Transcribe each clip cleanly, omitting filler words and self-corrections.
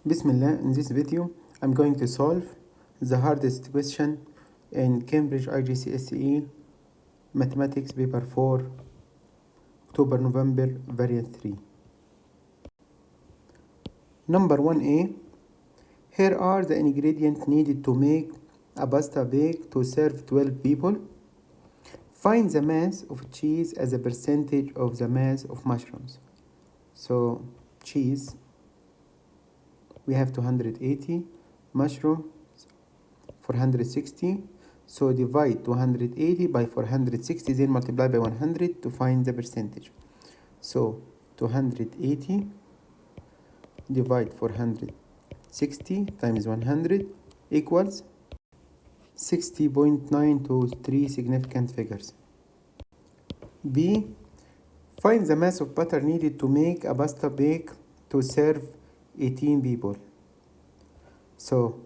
Bismillah, in this video I'm going to solve the hardest question in Cambridge IGCSE Mathematics Paper 4 October-November Variant 3. Number 1A. Here are the ingredients needed to make a pasta bake to serve 12 people. Find the mass of cheese as a percentage of the mass of mushrooms. So cheese, we have 280, mushroom 460, so divide 280 by 460, then multiply by 100 to find the percentage. So 280 divide 460 times 100 equals 60.9 to 3 significant figures. B. Find the mass of butter needed to make a pasta bake to serve 18 people. So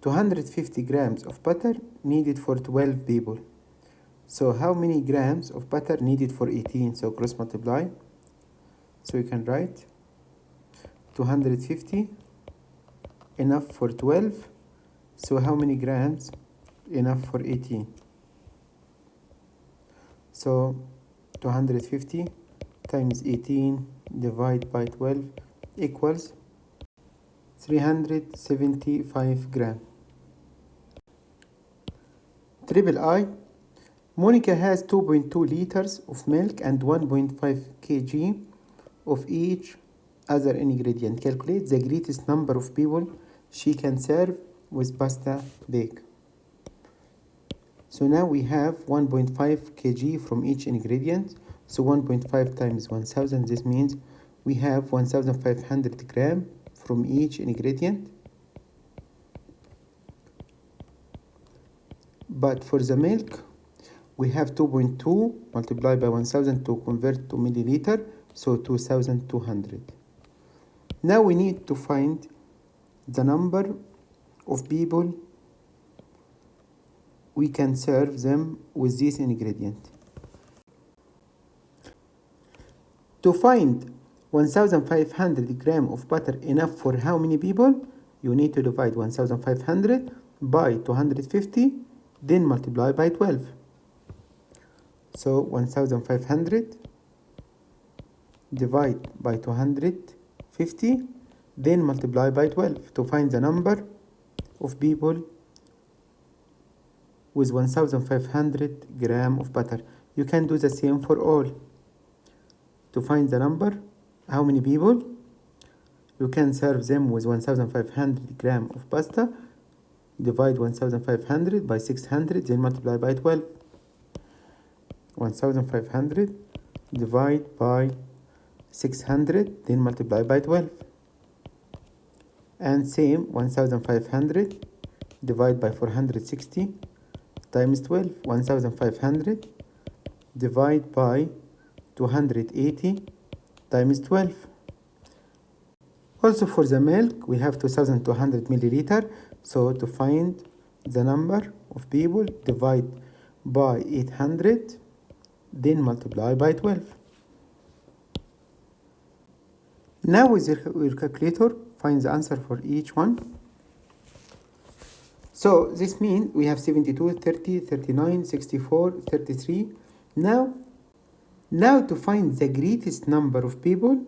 250 grams of butter needed for 12 people. So how many grams of butter needed for 18? So cross multiply. So you can write 250 enough for 12. So how many grams enough for 18? So 250 times 18 divided by 12 equals 375 grams. Triple I. Monica has 2.2 liters of milk and 1.5 kg of each other ingredient. Calculate the greatest number of people she can serve with pasta bake. So now we have 1.5 kg from each ingredient. So 1.5 times 1000, this means we have 1500 grams from each ingredient. But for the milk, we have 2.2 multiplied by 1000 to convert to milliliter, so 2200. Now we need to find the number of people we can serve them with this ingredient. To find 1500 grams of butter enough for how many people? You need to divide 1500 by 250, then multiply by 12. So 1500 divide by 250, then multiply by 12 to find the number of people with 1500 grams of butter. You can do the same for all. To find the number, how many people you can serve them with 1500 grams of pasta, divide 1500 by 600, then multiply by 12. 1500 divide by 600, then multiply by 12. And same 1500 divide by 460 times 12. 1500 divide by 280 times 12. Also for the milk, we have 2200 milliliter. So to find the number of people, divide by 800, then multiply by 12. Now with your calculator, find the answer for each one. So this means we have 72, 30, 39, 64, 33. Now to find the greatest number of people,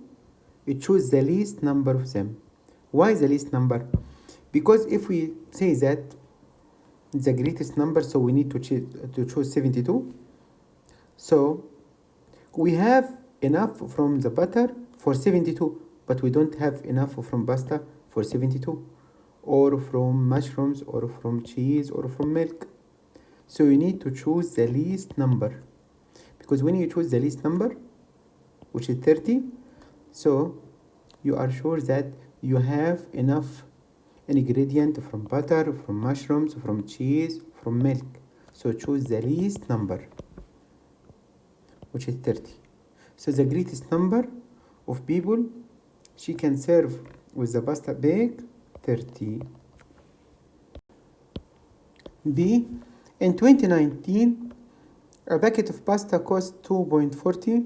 we choose the least number of them. Why the least number? Because if we say that the greatest number, so we need to choose 72. So we have enough from the butter for 72, but we don't have enough from pasta for 72, or from mushrooms, or from cheese, or from milk. So you need to choose the least number, because when you choose the least number, which is 30, so you are sure that you have enough ingredient from butter, from mushrooms, from cheese, from milk. So choose the least number, which is 30. So the greatest number of people she can serve with the pasta bake, 30. B. In 2019, a packet of pasta cost 2.40.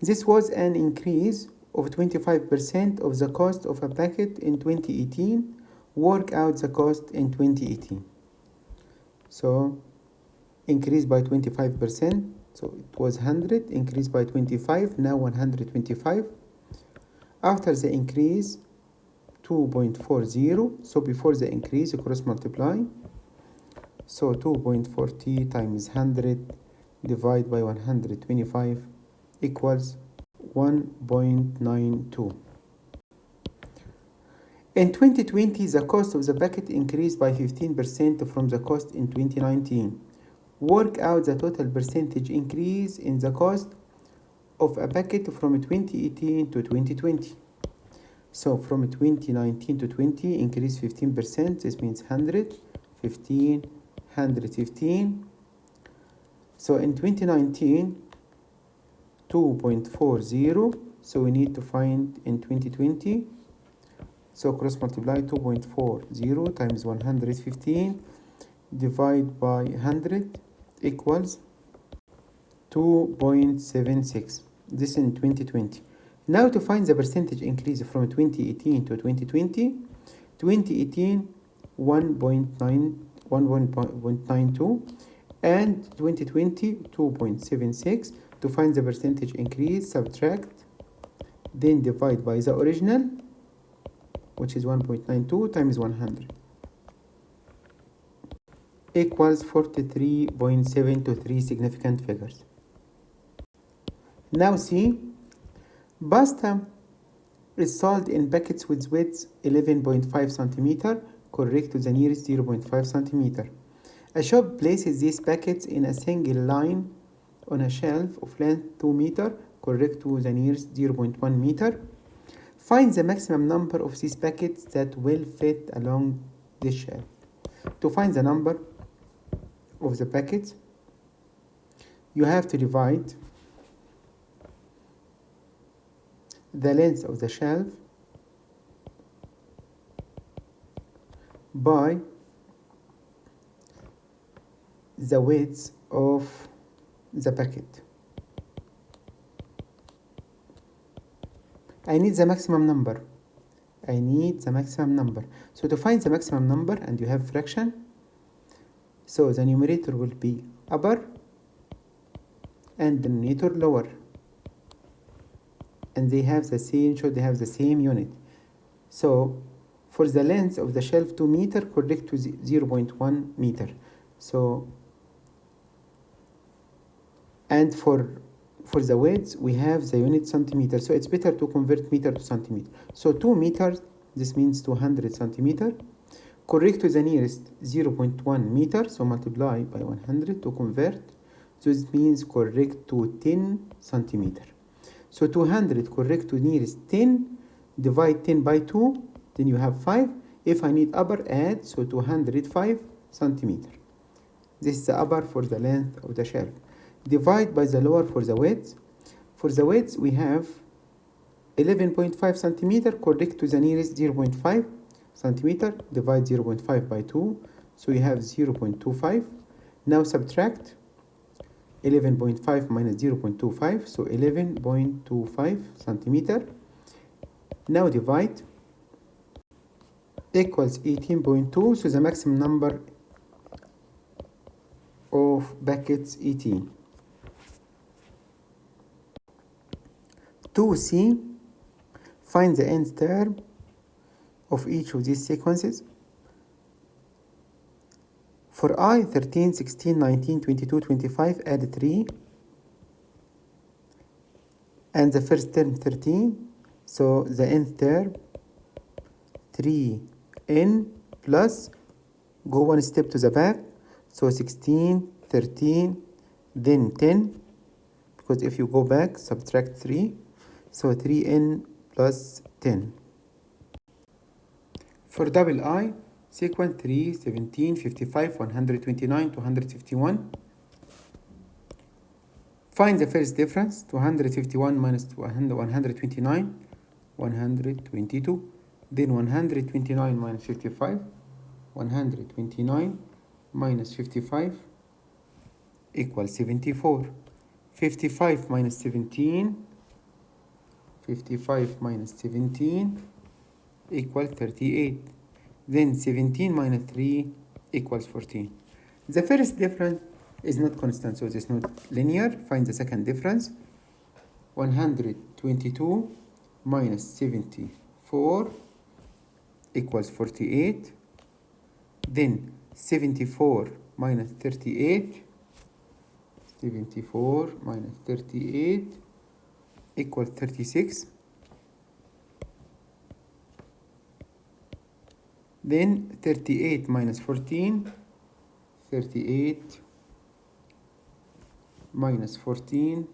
This was an increase of 25% of the cost of a packet in 2018. Work out the cost in 2018. So increase by 25%. So it was 100, increased by 25, now 125. After the increase, 2.40. So before the increase, you cross multiply. So 2.40 times 100 divided by 125 equals 1.92. In 2020, the cost of the packet increased by 15% from the cost in 2019. Work out the total percentage increase in the cost of a packet from 2018 to 2020. So from 2019 to 20, increase 15%. This means 100, 15, 115. So in 2019, 2.40. So we need to find in 2020. So cross multiply 2.40 times 115 divide by 100 equals 2.76. This in 2020. Now to find the percentage increase from 2018 to 2020. 2018 1.92 and 2020 2.76. To find the percentage increase, subtract, then divide by the original, which is 1.92 times 100 equals 43.7 to 3 significant figures. Now see, pasta is sold in packets with width 11.5 centimeter, correct to the nearest 0.5 centimeter. A shop places these packets in a single line on a shelf of length 2 meter, correct to the nearest 0.1 meter. Find the maximum number of these packets that will fit along this shelf. To find the number of the packets, you have to divide the length of the shelf by the width of the packet. I need the maximum number. So to find the maximum number, and you have fraction, so the numerator will be upper and the denominator lower, and they have the same, should have the same unit. So for the length of the shelf 2 meter, correct to 0.1 meter. So and for the width, we have the unit centimeter. So it's better to convert meter to centimeter. So 2 meters, this means 200 centimeter. Correct to the nearest 0.1 meter. So multiply by 100 to convert. So this means correct to 10 centimeter. So 200 correct to nearest 10. Divide 10 by 2. Then you have 5. If I need upper, add. So 205 centimeter. This is the upper for the length of the shelf. Divide by the lower for the width. For the width, we have 11.5 centimeter, correct to the nearest 0.5 centimeter. Divide 0.5 by 2, so you have 0.25. Now subtract 11.5 minus 0.25, so 11.25 centimeter. Now divide, equals 18.2, so the maximum number of packets 18. 2C, find the nth term of each of these sequences. For I, 13, 16, 19, 22, 25, add 3. And the first term 13, so the nth term 3n plus, go one step to the back, so 16, 13, then 10, because if you go back, subtract 3, so 3n plus 10. For double I, sequence 3, 17, 55, 129, 251. Find the first difference, 251 minus 129, 122. Then 129 minus 55, 129 minus 55 equals 74. 55 minus 17, 55 minus 17 equals 38. Then 17 minus 3 equals 14. The first difference is not constant, so it's not linear. Find the second difference. 122 minus 74 equals 48. Then 74 minus 38, 74 minus 38 equals 36. Then 38 minus 14, 38 minus 14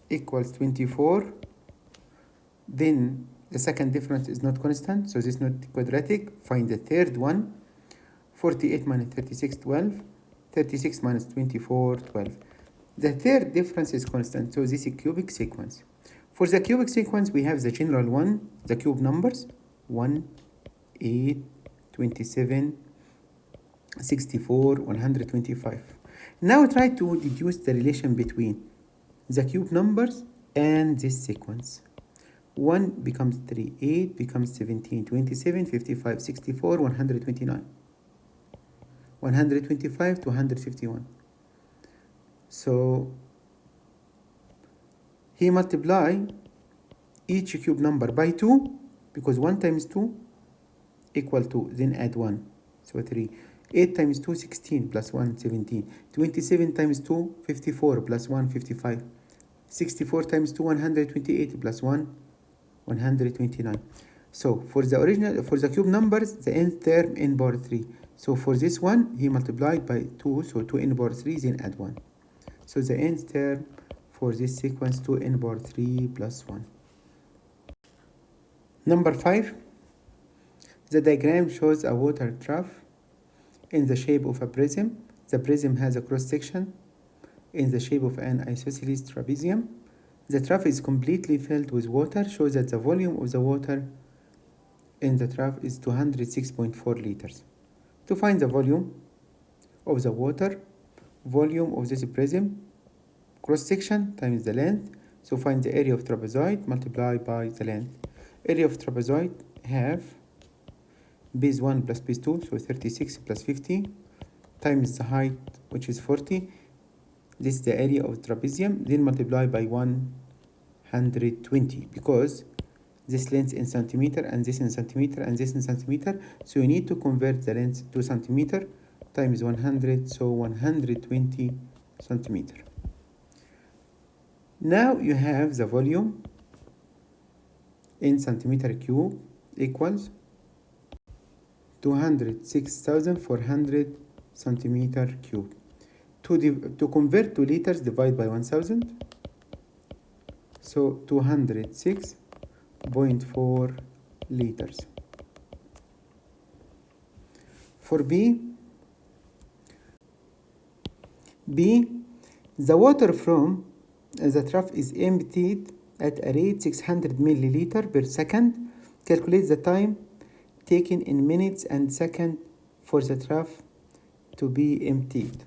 equals 24. Then the second difference is not constant, so this is not quadratic. Find the third one. 48 minus 36, 12. 36 minus 24, 12. The third difference is constant, so this is a cubic sequence. For the cubic sequence, we have the general one, the cube numbers, 1, 8, 27, 64, 125. Now try to deduce the relation between the cube numbers and this sequence. 1 becomes 3, 8 becomes 17, 27, 55, 64, 129. 125 to 151. So he multiply each cube number by 2, because 1 times 2 equal 2, then add 1, so 3. 8 times 2, 16, plus 1, 17. 27 times 2, 54, plus 1, 55. 64 times 2, 128, plus 1, 129. So for the cube numbers, the nth term n power 3. So for this one, he multiplied by 2, so 2n power 3, then add 1. So the nth term for this sequence, 2n power 3 plus 1. Number 5. The diagram shows a water trough in the shape of a prism. The prism has a cross-section in the shape of an isosceles trapezium. The trough is completely filled with water. Shows that the volume of the water in the trough is 206.4 liters. To find the volume of the water, volume of this prism, cross-section times the length. So find the area of trapezoid multiplied by the length. Area of trapezoid have base 1 plus base 2, so 36 plus 50, times the height, which is 40. This is the area of trapezium, then multiply by 120, because this length in centimeter, and this in centimeter, and this in centimeter. So you need to convert the length to centimeter, times 100, so 120 centimeter. Now you have the volume in centimeter cube equals 206,400 centimeter cube. To convert to liters, divide by 1000. So 206.4 liters. For B, the water from the trough is emptied at a rate 600 milliliter per second. Calculate the time taken in minutes and seconds for the trough to be emptied.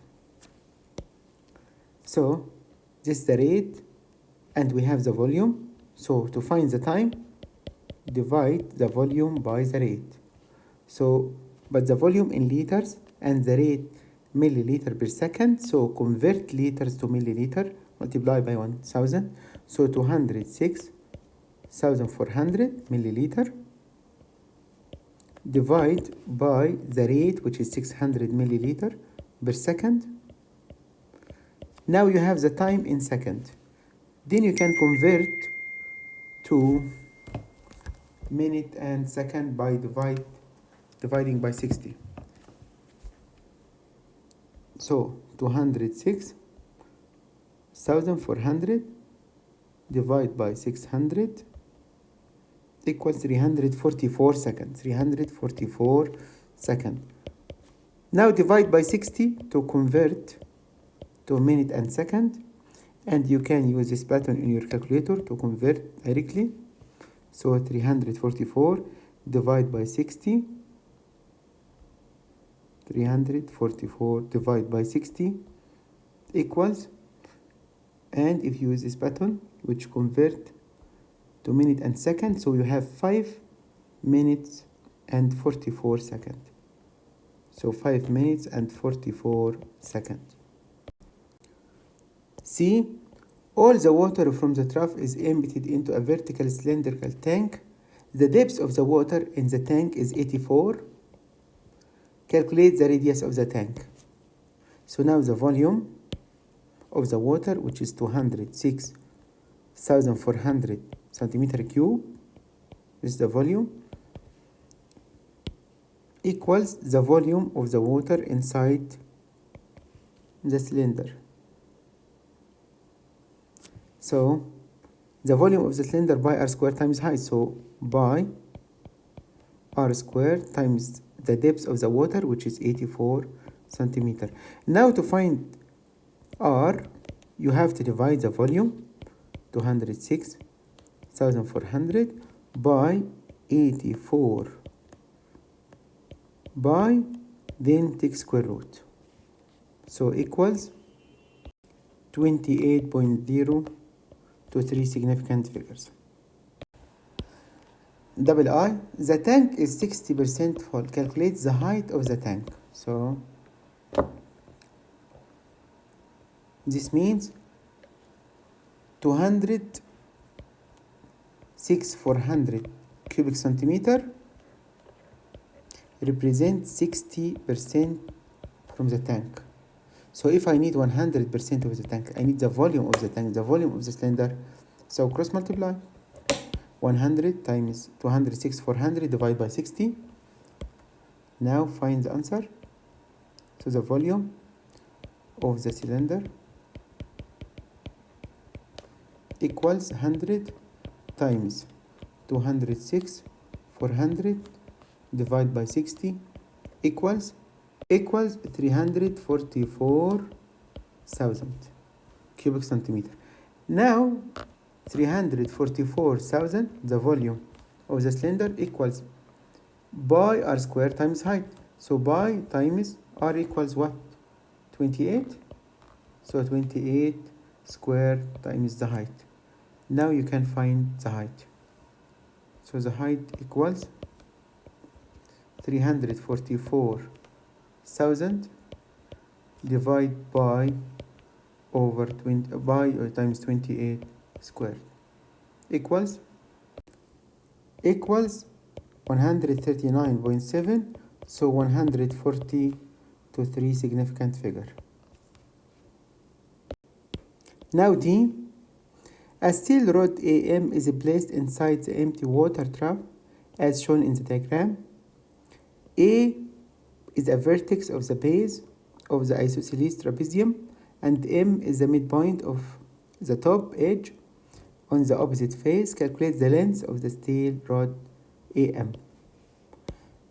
So this is the rate, and we have the volume. So to find the time, divide the volume by the rate. So, but the volume in liters and the rate milliliter per second. So convert liters to milliliter, multiply by 1000. So 206,400 milliliter, divide by the rate, which is 600 milliliter per second. Now you have the time in second. Then you can convert to minute and second by dividing by 60. So 206,400 divided by 600 equals 344 seconds. 344 seconds. Now divide by 60 to convert to minute and second, and you can use this pattern in your calculator to convert directly. So 344 divided by 60, 344 divided by 60 equals, and if you use this pattern, which convert to minute and second. So you have 5 minutes and 44 seconds. So 5 minutes and 44 seconds. C. All the water from the trough is emptied into a vertical cylindrical tank. The depth of the water in the tank is 84. Calculate the radius of the tank. So now the volume of the water, which is 206,400 centimeter cube, this is the volume, equals the volume of the water inside the cylinder. So the volume of the cylinder by r squared times height. So by r squared times the depth of the water, which is 84 centimeter. Now to find r, you have to divide the volume 206,400 by 84 by then take square root. So equals 28.0 to 3 significant figures. Double I, the tank is 60% full. Calculate the height of the tank. So this means 206,400 cubic centimeter represents 60% from the tank. So if I need 100% of the tank, I need the volume of the tank, the volume of the cylinder. So cross multiply. 100 times 206,400 divided by 60. Now find the answer. So the volume of the cylinder equals 100 times 206,400 divided by 60 equals 344,000 cubic centimeter. Now 344,000, the volume of the cylinder, equals by r squared times height. So by times r equals what? 28. So 28 squared times the height. Now you can find the height. So the height equals 344,000 divided by over 20 by times 28 squared equals 139.7. So 140 to 3 significant figure. Now D, a steel rod AM is placed inside the empty water trough as shown in the diagram. A is a vertex of the base of the isosceles trapezium, and M is the midpoint of the top edge on the opposite face. Calculate the length of the steel rod AM.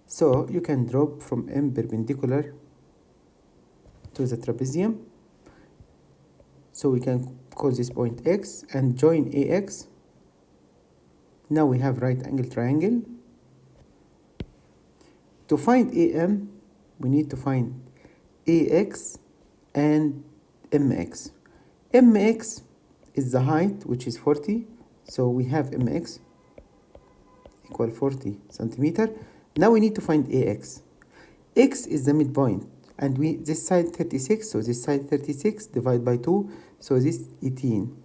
So you can drop from M perpendicular to the trapezium. So we can call this point X and join AX. Now we have right angle triangle. To find AM, we need to find AX and MX. MX is the height, which is 40. So we have MX equal 40 centimeter. Now we need to find AX. X is the midpoint, and this side 36, so this side 36 divided by 2, so this 18.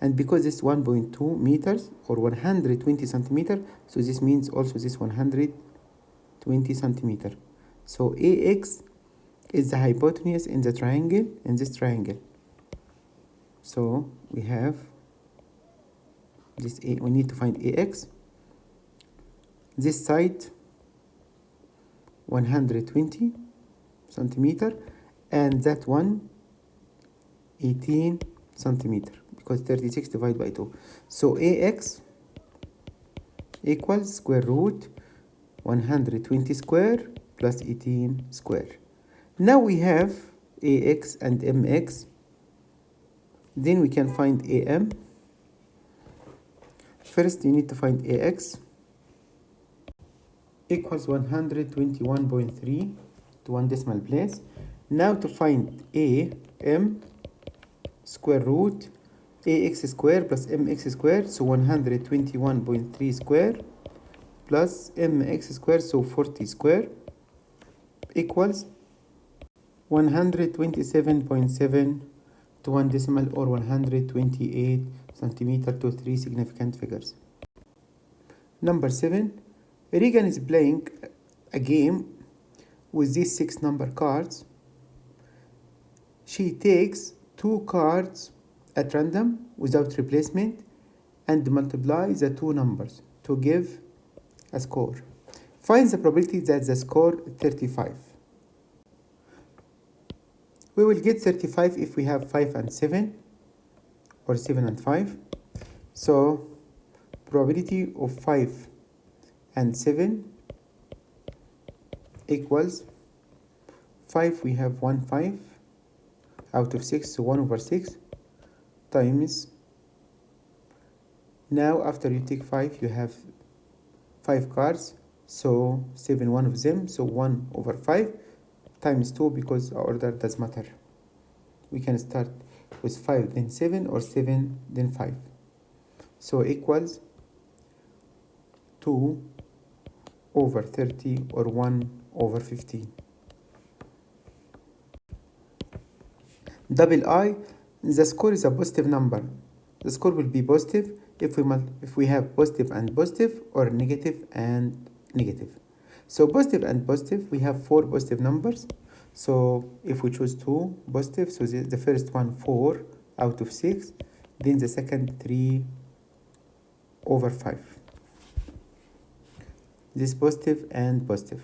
And because this 1.2 meters or 120 centimeter, so this means also this 120 centimeter. So AX is the hypotenuse in the triangle, in this triangle. So we have this A, we need to find AX. This side 120 centimeter, and that one 18 centimeter, because 36 divided by 2. So AX equals square root 120 square plus 18 square. Now we have AX and MX. Then we can find AM. First you need to find AX equals 121.3 to 1 decimal place. Now to find AM, square root ax square plus mx square, so 121.3 square plus mx square, so 40 square equals 127.7 to 1 decimal, or 128 centimeter to 3 significant figures. Number 7, Regan is playing a game with these 6 number cards. She takes 2 cards at random without replacement and multiply the 2 numbers to give a score. Find the probability that the score is 35. We will get 35 if we have 5 and 7 or 7 and 5. So probability of 5 and 7 equals 5, we have 1 5 out of 6, so 1 over 6 times, now after you take 5 you have 5 cards, so 7 one of them, so 1 over 5 times 2, because our order does matter. We can start with 5 then 7, or 7 then 5, so equals 2 over 30 or 1 over 15. Double I, the score is a positive number. The score will be positive if we have positive and positive, or negative and negative. So positive and positive, we have 4 positive numbers. So if we choose 2 positive, so the first one 4 out of 6, then the second 3 over 5. This positive and positive.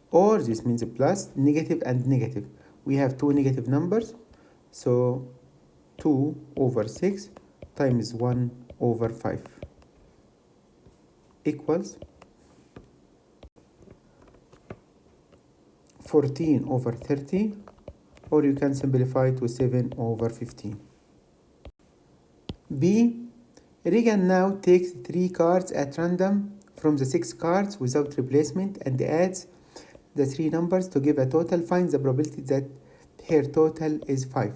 Or this means plus, negative and negative. We have 2 negative numbers, so 2 over 6 times 1 over 5 equals 14 over 30, or you can simplify to 7 over 15. B, Regan now takes 3 cards at random from the 6 cards without replacement and adds the 3 numbers to give a total. Find the probability that her total is 5.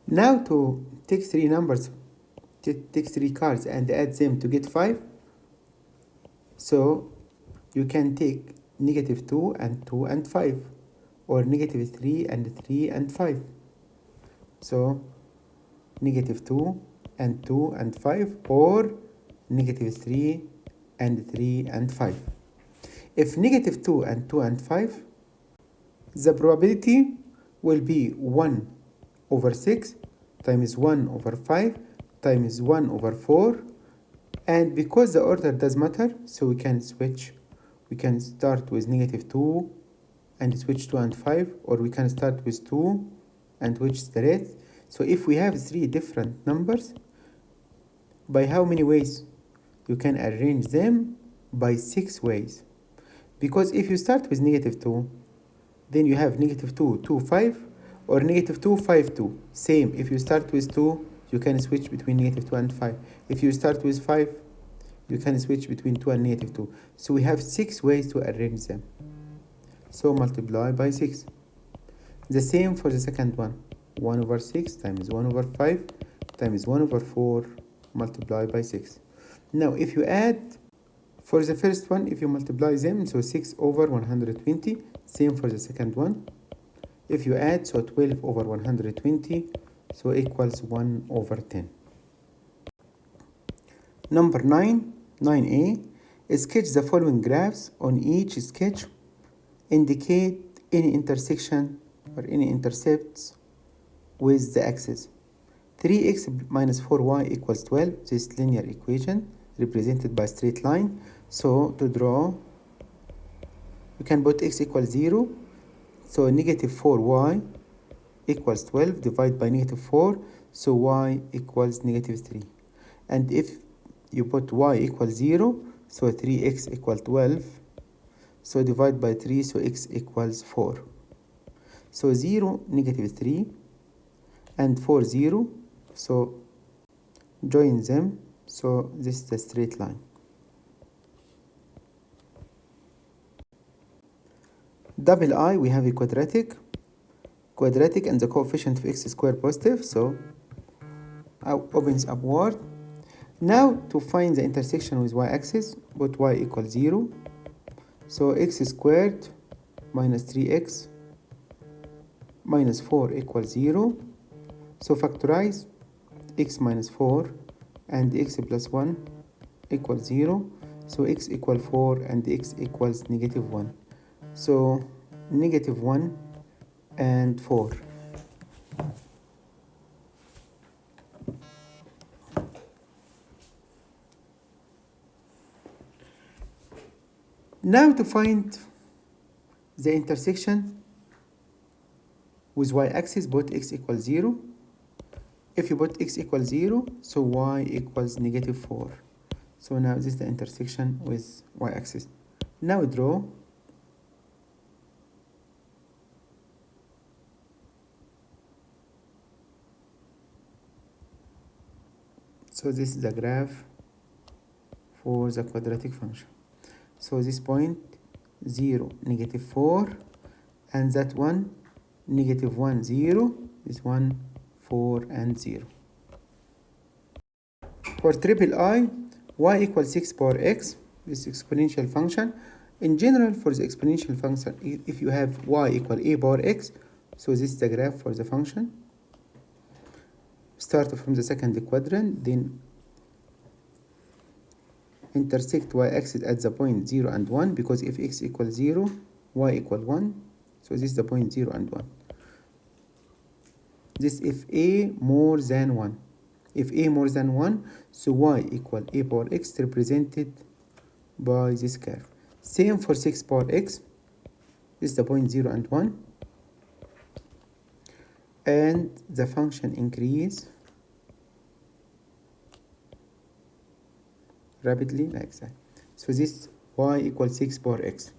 Now to take 3 numbers, take 3 cards and add them to get 5. So you can take negative 2 and 2 and 5, or negative 3 and 3 and 5. So negative 2 and 2 and 5, or negative 3 and 3 and 5. If negative 2 and 2 and 5, the probability will be 1 over 6 times 1 over 5 times 1 over 4. And because the order does matter, so we can switch. We can start with negative 2 and switch 2 and 5, or we can start with 2 and switch straight. So if we have 3 different numbers, by how many ways? You can arrange them by 6 ways. Because if you start with negative 2, then you have negative 2, 2, 5, or negative 2, 5, 2. Same, if you start with 2, you can switch between negative 2 and 5. If you start with 5, you can switch between 2 and negative 2. So we have 6 ways to arrange them. So multiply by 6. The same for the second one. 1 over 6 times 1 over 5 times 1 over 4 multiply by 6. Now if you add, for the first one, if you multiply them, so 6 over 120, same for the second one. If you add, so 12 over 120, so equals 1 over 10. Number 9, 9A, sketch the following graphs. On each sketch, indicate any intersection or any intercepts with the axis. 3x minus 4y equals 12, this linear equation represented by straight line. So to draw, you can put x equals 0, so negative 4y equals 12, divide by negative 4, so y equals negative 3. And if you put y equals 0, so 3x equals 12, so divide by 3, so x equals 4. So 0, negative 3, and 4, 0, so join them, so this is the straight line. Double I, we have a quadratic. quadratic and the coefficient of x squared positive, so opens upward. Now to find the intersection with y-axis, put y equals 0. So x squared minus 3x minus 4 equals 0. So factorize x minus 4 and x plus 1 equals 0. So x equals 4 and x equals negative 1. So negative 1 and 4. Now to find the intersection with y-axis, put x equals 0. If you put x equals 0, so y equals negative 4. So now this is the intersection with y-axis. Now draw. So this is the graph for the quadratic function. So this point 0, negative 4, and that one negative 1, 0, this one 4 and 0. For triple I, y equals 6 power x, this exponential function. In general, for the exponential function, if you have y equal a power x, so this is the graph for the function. Start from the second quadrant, then intersect y-axis at the point 0 and 1, because if x equals 0, y equals 1, so this is the point 0 and 1. This if a more than 1. If a more than 1, so y equal a power x represented by this curve. Same for 6 power x, this is the point 0 and 1. And the function increase rapidly like that. So this y equals 6 power x.